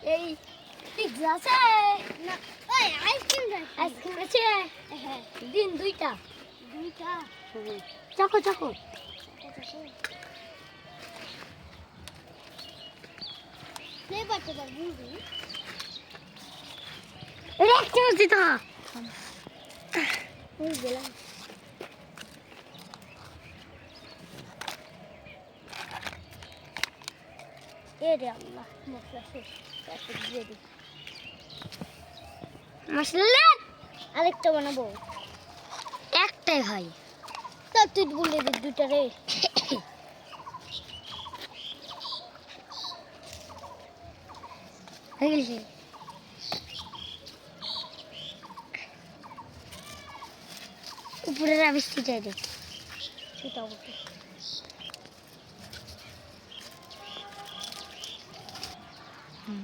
এই পিৎজা আছে না ওই আইসক্রিম আছে হ্যাঁ দিন দুইটা চাকো চাকো ফ্লেভারটা দাও বুঝি এক চামচ দিতে হয় ওই গেলাম এরে আল্লাহ মশলা শেষ তারপর দিয়ে দিই মশলা আরেকটা বানাবো একটাই ভাই তা তুই বলে দে দুটা রে হয়ে গেছে উপরের আবিষ্টি চাই দে সেটা ওকে হুম